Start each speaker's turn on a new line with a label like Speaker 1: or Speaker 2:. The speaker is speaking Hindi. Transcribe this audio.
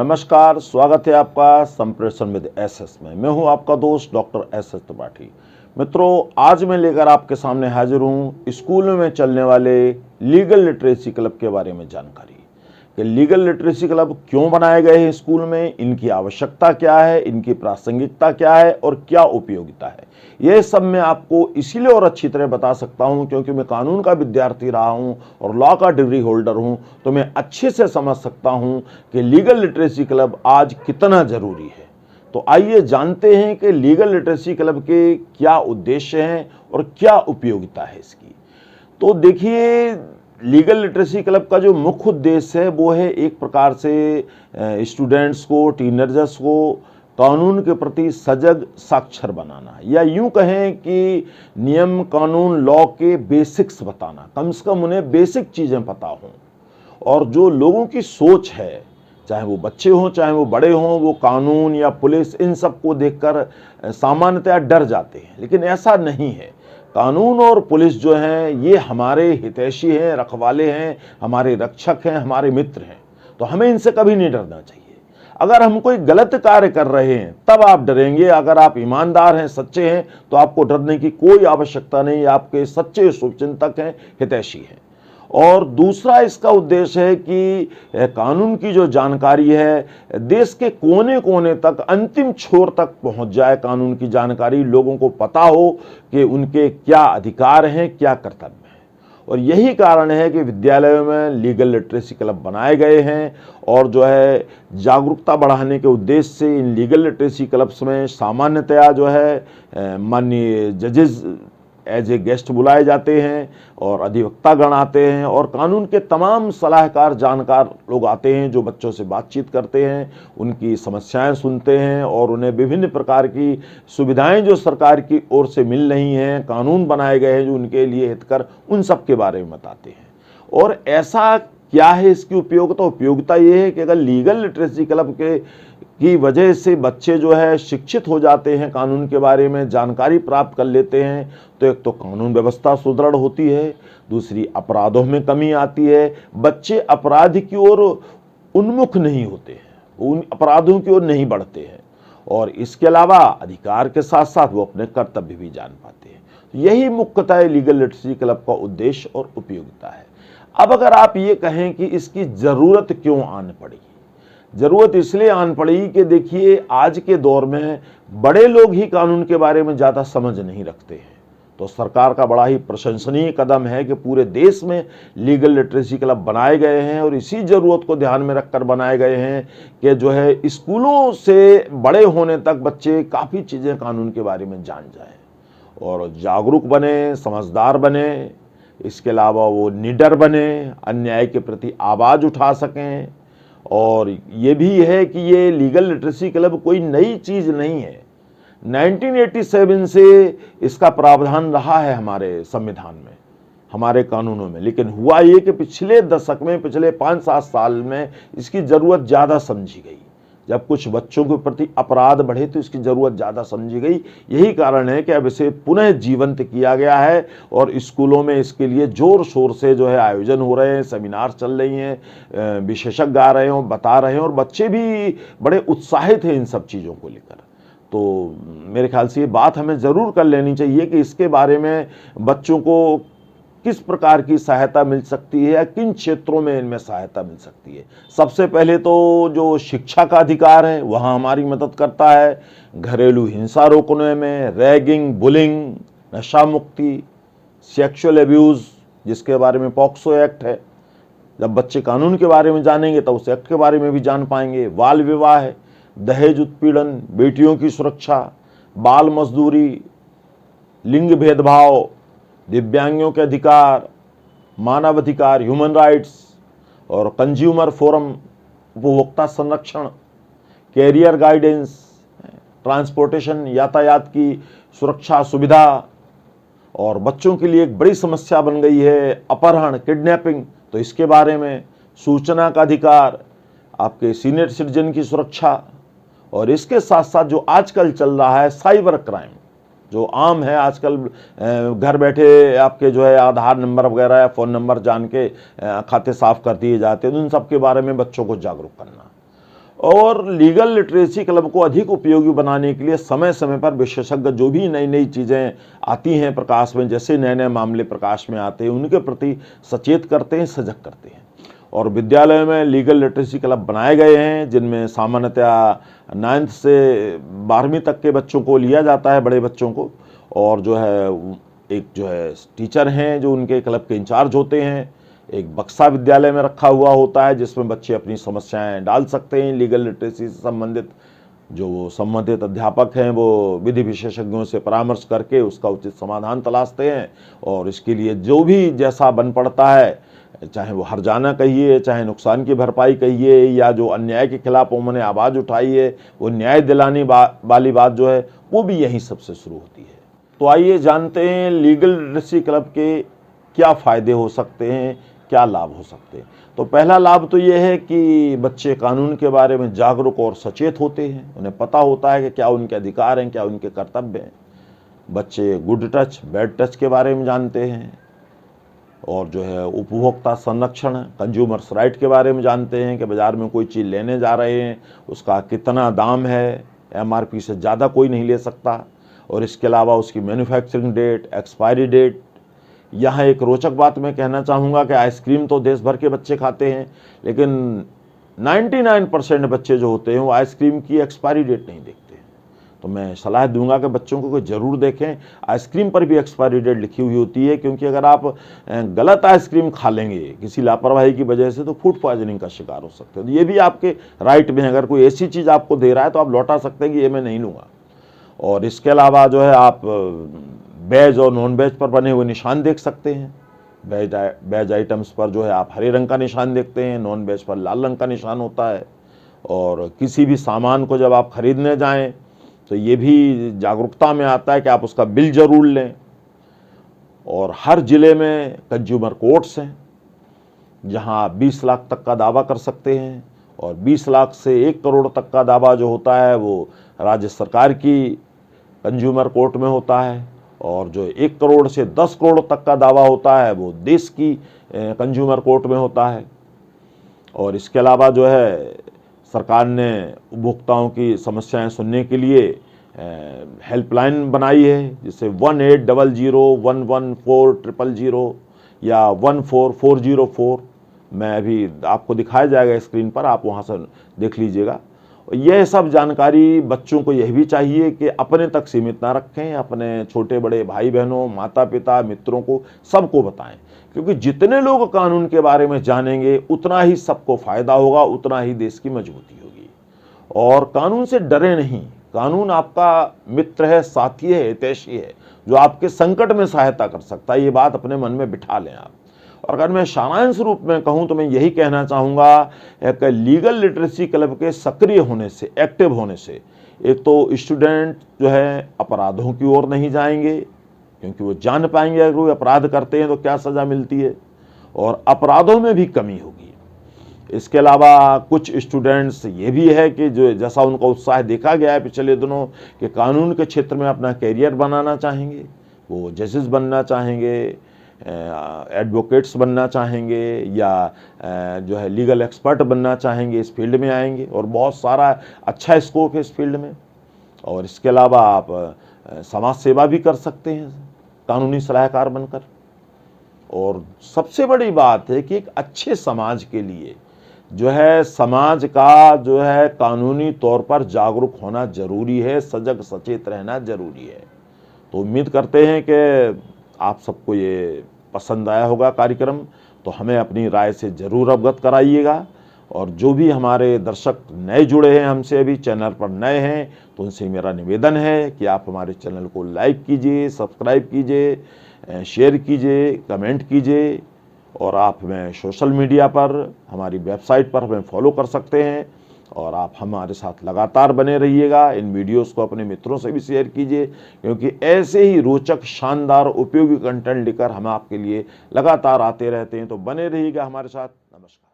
Speaker 1: नमस्कार, स्वागत है आपका संप्रेषण विद एसएस में। मैं हूं आपका दोस्त डॉक्टर एसएस त्रिपाठी। मित्रों, आज मैं लेकर आपके सामने हाजिर हूं स्कूलों में चलने वाले लीगल लिटरेसी क्लब के बारे में जानकारी कि लीगल लिटरेसी क्लब क्यों बनाए गए हैं स्कूल में, इनकी आवश्यकता क्या है, इनकी प्रासंगिकता क्या है और क्या उपयोगिता है। यह सब मैं आपको इसीलिए और अच्छी तरह बता सकता हूं क्योंकि मैं कानून का विद्यार्थी रहा हूं और लॉ का डिग्री होल्डर हूं, तो मैं अच्छे से समझ सकता हूं कि लीगल लिटरेसी क्लब आज कितना जरूरी है। तो आइए जानते हैं कि लीगल लिटरेसी क्लब के क्या उद्देश्य हैं और क्या उपयोगिता है इसकी। तो देखिए, लीगल लिटरेसी क्लब का जो मुख्य उद्देश्य है वो है एक प्रकार से स्टूडेंट्स को, टीनेजर्स को कानून के प्रति सजग, साक्षर बनाना, या यूं कहें कि नियम, कानून, लॉ के बेसिक्स बताना, कम से कम उन्हें बेसिक चीज़ें पता हों। और जो लोगों की सोच है, चाहे वो बच्चे हों चाहे वो बड़े हों, वो कानून या पुलिस इन सब को देखकर सामान्यतया डर जाते हैं, लेकिन ऐसा नहीं है। कानून और पुलिस जो हैं ये हमारे हितैषी हैं, रखवाले हैं, हमारे रक्षक हैं, हमारे मित्र हैं, तो हमें इनसे कभी नहीं डरना चाहिए। अगर हम कोई गलत कार्य कर रहे हैं तब आप डरेंगे, अगर आप ईमानदार हैं, सच्चे हैं, तो आपको डरने की कोई आवश्यकता नहीं, आपके सच्चे शुभचिंतक हैं, हितैषी हैं। और दूसरा इसका उद्देश्य है कि कानून की जो जानकारी है देश के कोने कोने तक, अंतिम छोर तक पहुंच जाए। कानून की जानकारी लोगों को पता हो कि उनके क्या अधिकार हैं, क्या कर्तव्य हैं। और यही कारण है कि विद्यालयों में लीगल लिटरेसी क्लब बनाए गए हैं। और जो है जागरूकता बढ़ाने के उद्देश्य से इन लीगल लिटरेसी क्लब्स में सामान्यतया जो है माननीय जजेस एज ए गेस्ट बुलाए जाते हैं और अधिवक्तागण आते हैं और कानून के तमाम सलाहकार, जानकार लोग आते हैं जो बच्चों से बातचीत करते हैं, उनकी समस्याएं सुनते हैं और उन्हें विभिन्न प्रकार की सुविधाएं जो सरकार की ओर से मिल रही हैं, कानून बनाए गए हैं जो उनके लिए हितकर, उन सब के बारे में बताते हैं। और ऐसा क्या है इसकी उपयोगिता? उपयोगिता ये है कि अगर लीगल लिटरेसी क्लब की वजह से बच्चे जो है शिक्षित हो जाते हैं, कानून के बारे में जानकारी प्राप्त कर लेते हैं, तो एक तो कानून व्यवस्था सुदृढ़ होती है, दूसरी अपराधों में कमी आती है, बच्चे अपराध की ओर उन्मुख नहीं होते हैं, उन अपराधों की ओर नहीं बढ़ते हैं, और इसके अलावा अधिकार के साथ साथ वो अपने कर्तव्य भी जान पाते हैं। यही मुख्यतः लीगल लिटरेसी क्लब का उद्देश्य और उपयोगिता है। अब अगर आप ये कहें कि इसकी ज़रूरत क्यों आन पड़ी, ज़रूरत इसलिए आन पड़ी कि देखिए, आज के दौर में बड़े लोग ही कानून के बारे में ज़्यादा समझ नहीं रखते हैं। तो सरकार का बड़ा ही प्रशंसनीय कदम है कि पूरे देश में लीगल लिटरेसी क्लब बनाए गए हैं और इसी ज़रूरत को ध्यान में रखकर बनाए गए हैं कि जो है स्कूलों से बड़े होने तक बच्चे काफ़ी चीज़ें कानून के बारे में जान जाएं और जागरूक बने, समझदार बने। इसके अलावा वो निडर बने, अन्याय के प्रति आवाज़ उठा सकें। और ये भी है कि ये लीगल लिटरेसी क्लब कोई नई चीज़ नहीं है। 1987 से इसका प्रावधान रहा है हमारे संविधान में, हमारे कानूनों में, लेकिन हुआ ये कि पिछले दशक में, पिछले 5-7 साल में इसकी ज़रूरत ज़्यादा समझी गई। जब कुछ बच्चों के प्रति अपराध बढ़े तो इसकी ज़रूरत ज़्यादा समझी गई। यही कारण है कि अब इसे पुनः जीवंत किया गया है और स्कूलों में इसके लिए ज़ोर शोर से जो है आयोजन हो रहे हैं, सेमिनार चल रही हैं, विशेषज्ञ आ रहे हैं, बता रहे हैं और बच्चे भी बड़े उत्साहित हैं इन सब चीज़ों को लेकर। तो मेरे ख्याल से ये बात हमें ज़रूर कर लेनी चाहिए कि इसके बारे में बच्चों को किस प्रकार की सहायता मिल सकती है या किन क्षेत्रों में इनमें सहायता मिल सकती है। सबसे पहले तो जो शिक्षा का अधिकार है वहाँ हमारी मदद करता है, घरेलू हिंसा रोकने में, रैगिंग, बुलिंग, नशा मुक्ति, सेक्सुअल एब्यूज़ जिसके बारे में पॉक्सो एक्ट है। जब बच्चे कानून के बारे में जानेंगे तो उस एक्ट के बारे में भी जान पाएंगे। बाल विवाह है, दहेज उत्पीड़न, बेटियों की सुरक्षा, बाल मजदूरी, लिंग भेदभाव, दिव्यांगों के अधिकार, मानव अधिकार, ह्यूमन राइट्स और कंज्यूमर फोरम, उपभोक्ता संरक्षण, कैरियर गाइडेंस, ट्रांसपोर्टेशन, यातायात की सुरक्षा सुविधा। और बच्चों के लिए एक बड़ी समस्या बन गई है अपहरण, किडनैपिंग, तो इसके बारे में सूचना का अधिकार, आपके सीनियर सिटीजन की सुरक्षा। और इसके साथ साथ जो आजकल चल रहा है साइबर क्राइम, जो आम है आजकल, घर बैठे आपके जो है आधार नंबर वगैरह या फ़ोन नंबर जान के खाते साफ कर दिए जाते हैं, तो उन सब के बारे में बच्चों को जागरूक करना। और लीगल लिटरेसी क्लब को अधिक उपयोगी बनाने के लिए समय समय पर विशेषज्ञ जो भी नई नई चीज़ें आती हैं प्रकाश में, जैसे नए नए मामले प्रकाश में आते हैं, उनके प्रति सचेत करते हैं, सजग करते हैं। और विद्यालय में लीगल लिटरेसी क्लब बनाए गए हैं, जिनमें सामान्यतया 9th से 12वीं तक के बच्चों को लिया जाता है, बड़े बच्चों को। और जो है एक जो है टीचर हैं जो उनके क्लब के इंचार्ज होते हैं। एक बक्सा विद्यालय में रखा हुआ होता है जिसमें बच्चे अपनी समस्याएं डाल सकते हैं। लीगल लिटरेसी से संबंधित जो संबंधित अध्यापक हैं वो विधि विशेषज्ञों से परामर्श करके उसका उचित समाधान तलाशते हैं। और इसके लिए जो भी जैसा बन पड़ता है, चाहे वो हर्जाना कहिए, चाहे नुकसान की भरपाई कहिए, या जो अन्याय के खिलाफ उन्होंने आवाज़ उठाई है, वो न्याय दिलाने वाली बात जो है वो भी यहीं सबसे शुरू होती है। तो आइए जानते हैं लीगल लिटरेसी क्लब के क्या फ़ायदे हो सकते हैं, क्या लाभ हो सकते हैं। तो पहला लाभ तो ये है कि बच्चे कानून के बारे में जागरूक और सचेत होते हैं। उन्हें पता होता है कि क्या उनके अधिकार हैं, क्या उनके कर्तव्य हैं। बच्चे गुड टच, बैड टच के बारे में जानते हैं। और जो है उपभोक्ता संरक्षण, कंज्यूमर्स राइट के बारे में जानते हैं कि बाज़ार में कोई चीज़ लेने जा रहे हैं उसका कितना दाम है, MRP से ज़्यादा कोई नहीं ले सकता। और इसके अलावा उसकी मैन्युफैक्चरिंग डेट, एक्सपायरी डेट। यहाँ एक रोचक बात मैं कहना चाहूँगा कि आइसक्रीम तो देश भर के बच्चे खाते हैं, लेकिन 99% बच्चे जो होते हैं वो आइसक्रीम की एक्सपायरी डेट नहीं देखते हैं। तो मैं सलाह दूंगा कि बच्चों को ज़रूर देखें। आइसक्रीम पर भी एक्सपायरी डेट लिखी हुई होती है, क्योंकि अगर आप गलत आइसक्रीम खा लेंगे किसी लापरवाही की वजह से तो फूड पॉइजनिंग का शिकार हो सकते हैं। तो ये भी आपके राइट में है, अगर कोई ऐसी चीज़ आपको दे रहा है तो आप लौटा सकते हैं कि ये मैं नहीं लूँगा। और इसके अलावा जो है आप वेज और नॉन वेज पर बने हुए निशान देख सकते हैं। वेज आइटम्स पर जो है आप हरे रंग का निशान देखते हैं, नॉन वेज पर लाल रंग का निशान होता है। और किसी भी सामान को जब आप खरीदने जाएं तो ये भी जागरूकता में आता है कि आप उसका बिल ज़रूर लें। और हर ज़िले में कंज्यूमर कोर्ट्स हैं जहां आप 20 लाख तक का दावा कर सकते हैं। और 20 लाख से 1 करोड़ तक का दावा जो होता है वो राज्य सरकार की कंज्यूमर कोर्ट में होता है। और जो 1 करोड़ से 10 करोड़ तक का दावा होता है वो देश की कंज्यूमर कोर्ट में होता है। और इसके अलावा जो है सरकार ने उपभोक्ताओं की समस्याएं सुनने के लिए हेल्पलाइन बनाई है, जिससे 1800-114-000 या 14404 मैं अभी आपको दिखाया जाएगा स्क्रीन पर, आप वहां से देख लीजिएगा। यह सब जानकारी बच्चों को यह भी चाहिए कि अपने तक सीमित ना रखें, अपने छोटे बड़े भाई बहनों, माता पिता, मित्रों को सबको बताएं। क्योंकि जितने लोग कानून के बारे में जानेंगे उतना ही सबको फायदा होगा, उतना ही देश की मजबूती होगी। और कानून से डरे नहीं, कानून आपका मित्र है, साथी है, हितैषी है, जो आपके संकट में सहायता कर सकता है। ये बात अपने मन में बिठा लें आप। और अगर मैं सारांश रूप में कहूं तो मैं यही कहना चाहूँगा कि लीगल लिटरेसी क्लब के सक्रिय होने से, एक्टिव होने से, एक तो स्टूडेंट जो है अपराधों की ओर नहीं जाएंगे, क्योंकि वो जान पाएंगे अगर वो अपराध करते हैं तो क्या सज़ा मिलती है, और अपराधों में भी कमी होगी। इसके अलावा कुछ स्टूडेंट्स ये भी है कि जो जैसा उनका उत्साह देखा गया है पिछले दिनों कि कानून के क्षेत्र में अपना कैरियर बनाना चाहेंगे, वो जजेस बनना चाहेंगे, एडवोकेट्स बनना चाहेंगे, या जो है लीगल एक्सपर्ट बनना चाहेंगे, इस फील्ड में आएंगे। और बहुत सारा अच्छा स्कोप है इस फील्ड में। और इसके अलावा आप समाज सेवा भी कर सकते हैं कानूनी सलाहकार बनकर। और सबसे बड़ी बात है कि एक अच्छे समाज के लिए जो है समाज का जो है कानूनी तौर पर जागरूक होना जरूरी है, सजग सचेत रहना जरूरी है। तो उम्मीद करते हैं कि आप सबको ये पसंद आया होगा कार्यक्रम। तो हमें अपनी राय से ज़रूर अवगत कराइएगा। और जो भी हमारे दर्शक नए जुड़े हैं हमसे, अभी चैनल पर नए हैं, तो उनसे मेरा निवेदन है कि आप हमारे चैनल को लाइक कीजिए, सब्सक्राइब कीजिए, शेयर कीजिए, कमेंट कीजिए। और आप हमें सोशल मीडिया पर, हमारी वेबसाइट पर हमें फॉलो कर सकते हैं। और आप हमारे साथ लगातार बने रहिएगा। इन वीडियोस को अपने मित्रों से भी शेयर कीजिए, क्योंकि ऐसे ही रोचक, शानदार, उपयोगी कंटेंट लेकर हम आपके लिए लगातार आते रहते हैं। तो बने रहिएगा हमारे साथ। नमस्कार।